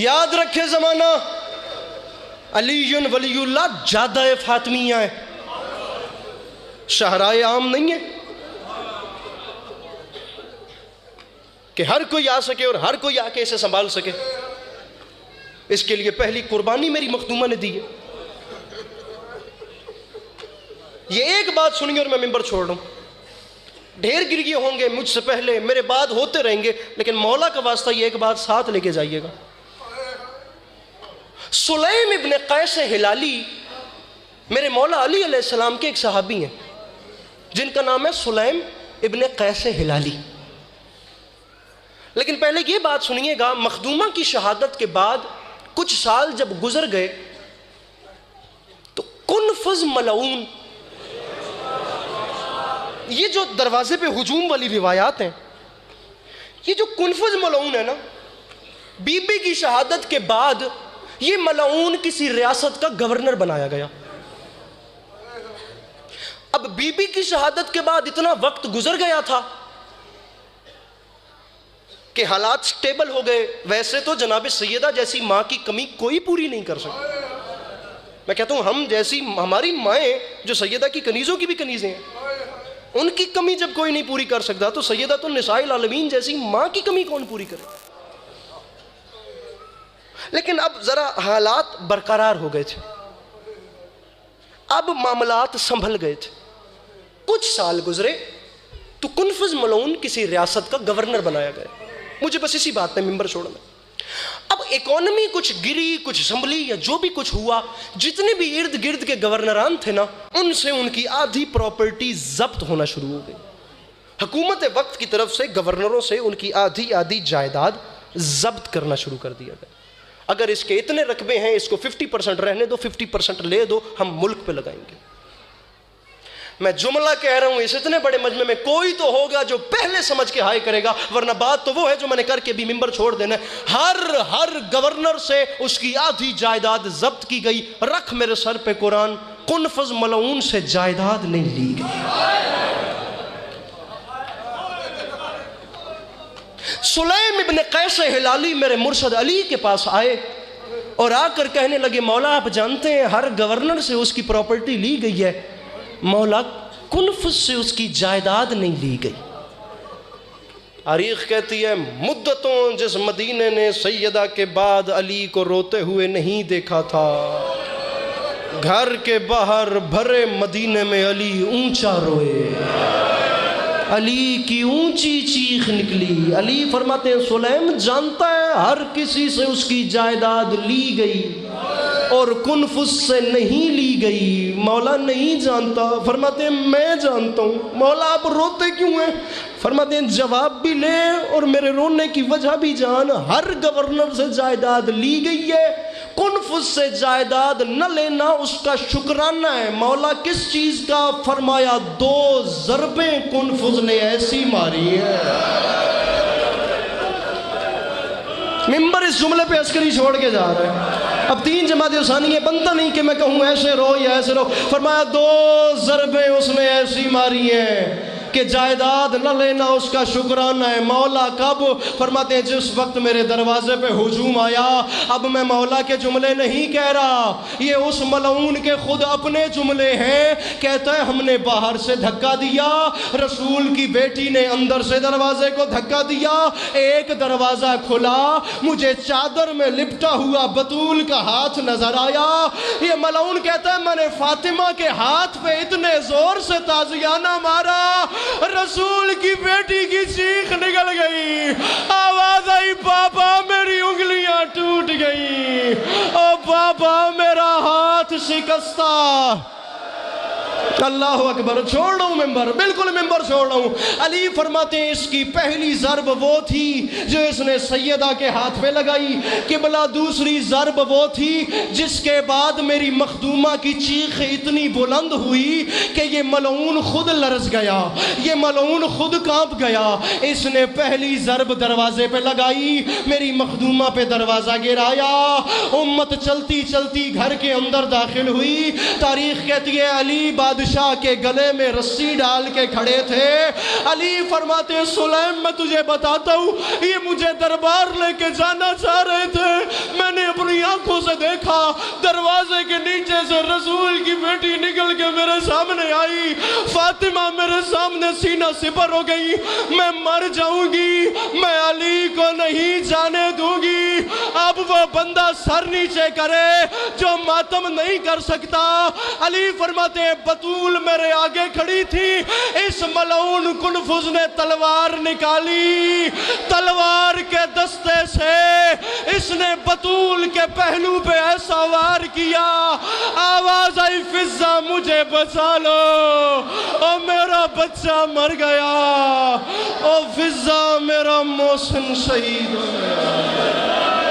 یاد رکھے زمانہ، علی ولی اللہ جادہ فاطمیہ ہے، شہرائے عام نہیں ہے کہ ہر کوئی آ سکے اور ہر کوئی آ کے اسے سنبھال سکے۔ اس کے لیے پہلی قربانی میری مخدومہ نے دی ہے۔ یہ ایک بات سنیے اور میں منبر چھوڑ رہا ہوں، ڈھیر گریے ہوں گے مجھ سے پہلے، میرے بعد ہوتے رہیں گے، لیکن مولا کا واسطہ یہ ایک بات ساتھ لے کے جائیے گا۔ سلیم ابن قیس ہلالی میرے مولا علی علیہ السلام کے ایک صحابی ہیں جن کا نام ہے سلیم ابن قیس ہلالی۔ لیکن پہلے یہ بات سنیے گا، مخدومہ کی شہادت کے بعد کچھ سال جب گزر گئے تو کنفذ ملعون، یہ جو دروازے پہ ہجوم والی روایات ہیں، یہ جو کنفذ ملعون ہے نا، بی بی کی شہادت کے بعد یہ ملعون کسی ریاست کا گورنر بنایا گیا۔ اب بی بی کی شہادت کے بعد اتنا وقت گزر گیا تھا کہ حالات سٹیبل ہو گئے۔ ویسے تو جناب سیدہ جیسی ماں کی کمی کوئی پوری نہیں کر سکتا۔ میں کہتا ہوں ہم جیسی ہماری مائیں جو سیدہ کی کنیزوں کی بھی کنیزیں ہیں، ان کی کمی جب کوئی نہیں پوری کر سکتا تو سیدۃ النساء العالمین جیسی ماں کی کمی کون پوری کرے؟ لیکن اب ذرا حالات برقرار ہو گئے تھے، اب معاملات سنبھل گئے تھے، کچھ سال گزرے تو کنفذ ملعون کسی ریاست کا گورنر بنایا گیا۔ مجھے بس اسی بات میں منبر چھوڑنا۔ اب اکانومی کچھ گری، کچھ اسمبلی یا جو بھی کچھ ہوا، جتنے بھی ارد گرد کے گورنران تھے نا، ان سے ان کی آدھی پراپرٹی ضبط ہونا شروع ہو گئی۔ حکومت وقت کی طرف سے گورنروں سے ان کی آدھی جائیداد ضبط کرنا شروع کر دیا گیا۔ اگر اس کے اتنے رقبے ہیں، اس کو 50% رہنے دو، 50% لے دو، ہم ملک پہ لگائیں گے۔ میں جملہ کہہ رہا ہوں، اس اتنے بڑے مجمع میں کوئی تو ہوگا جو پہلے سمجھ کے ہائے کرے گا، ورنہ بات تو وہ ہے جو میں نے کر کے بھی منبر چھوڑ دینا ہے۔ ہر گورنر سے اس کی آدھی جائیداد ضبط کی گئی۔ رکھ میرے سر پہ قرآن، کنفذ ملعون سے جائیداد نہیں لی گئی۔ سلیم ابن قیس ہلالی میرے مرشد علی کے پاس آئے اور آ کر کہنے لگے، مولا آپ جانتے ہیں ہر گورنر سے اس کی پراپرٹی لی گئی ہے، مولا کنفذ سے اس کی جائیداد نہیں لی گئی۔ تاریخ کہتی ہے مدتوں جس مدینے نے سیدہ کے بعد علی کو روتے ہوئے نہیں دیکھا تھا، گھر کے باہر بھرے مدینے میں علی اونچا روئے، علی کی اونچی چیخ نکلی۔ علی فرماتے ہیں سلیم جانتا ہے ہر کسی سے اس کی جائیداد لی گئی اور کنفذ سے نہیں لی گئی۔ مولا نہیں جانتا۔ فرماتے ہیں میں جانتا ہوں۔ مولا آپ روتے کیوں ہیں؟ فرماتے ہیں جواب بھی لے اور میرے رونے کی وجہ بھی جان۔ ہر گورنر سے جائیداد لی گئی ہے، کنفذ سے جائیداد نہ لینا اس کا شکرانہ ہے۔ مولا کس چیز کا؟ فرمایا 2 ضربیں کنفذ نے ایسی ماری ہیں۔ منبر اس جملے پہ عسکری چھوڑ کے جا رہے ہیں۔ اب 3 جماعت ثانیہ بنتا نہیں کہ میں کہوں ایسے رو یا ایسے رو۔ فرمایا 2 ضربیں اس نے ایسی ماری ہیں کہ جائیداد نہ لینا اس کا شکرانہ ہے۔ مولا کب؟ فرماتے ہیں جس وقت میرے دروازے پہ ہجوم آیا۔ اب میں مولا کے جملے نہیں کہہ رہا، یہ اس ملعون کے خود اپنے جملے ہیں۔ کہتا ہے ہم نے باہر سے دھکا دیا، رسول کی بیٹی نے اندر سے دروازے کو دھکا دیا، ایک دروازہ کھلا، مجھے چادر میں لپٹا ہوا بطول کا ہاتھ نظر آیا۔ یہ ملعون کہتا ہے میں نے فاطمہ کے ہاتھ پہ اتنے زور سے تازیانہ مارا، رسول کی بیٹی کی چیخ نکل گئی، آواز آئی پاپا میری انگلیاں ٹوٹ گئی، او پاپا میرا ہاتھ شکستہ۔ اللہ اکبر۔ چھوڑ رہا ہوں ممبر، بالکل ممبر چھوڑ رہا ہوں۔ علی فرماتے ہیں اس کی پہلی ضرب وہ تھی جو اس نے سیدہ کے ہاتھ پہ لگائی، قبلہ دوسری ضرب وہ تھی جس کے بعد میری مخدومہ کی چیخ اتنی بلند ہوئی کہ یہ ملعون خود لرز گیا، یہ ملعون خود کانپ گیا۔ اس نے پہلی ضرب دروازے پہ لگائی، میری مخدومہ پہ دروازہ گرایا، امت چلتی چلتی گھر کے اندر داخل ہوئی۔ تاریخ کہتی ہے علی بادشاہ کے گلے میں رسی ڈال کے کھڑے تھے۔ علی فرماتے ہیں سلیم میں تجھے بتاتا ہوں، یہ مجھے دربار لے کے جانا چاہ رہے تھے، رسول کی بیٹی نکل کے میرے سامنے آئی، فاطمہ میرے سامنے سینہ سپر ہو گئی، میں مر جاؤں گی، میں علی کو نہیں جانے دوں گی۔ اب وہ بندہ سر نیچے کرے جو ماتم نہیں کر سکتا۔ علی فرماتے ہیں بطول میرے آگے کھڑی تھی، اس ملعون کنفذ نے تلوار نکالی، تلوار کے دستے سے اس نے بطول کے پہلو پہ ایسا وار کیا، آواز آئی فضہ مجھے بچا لو، او میرا بچہ مر گیا، او فضہ میرا محسن شہید ہو گیا۔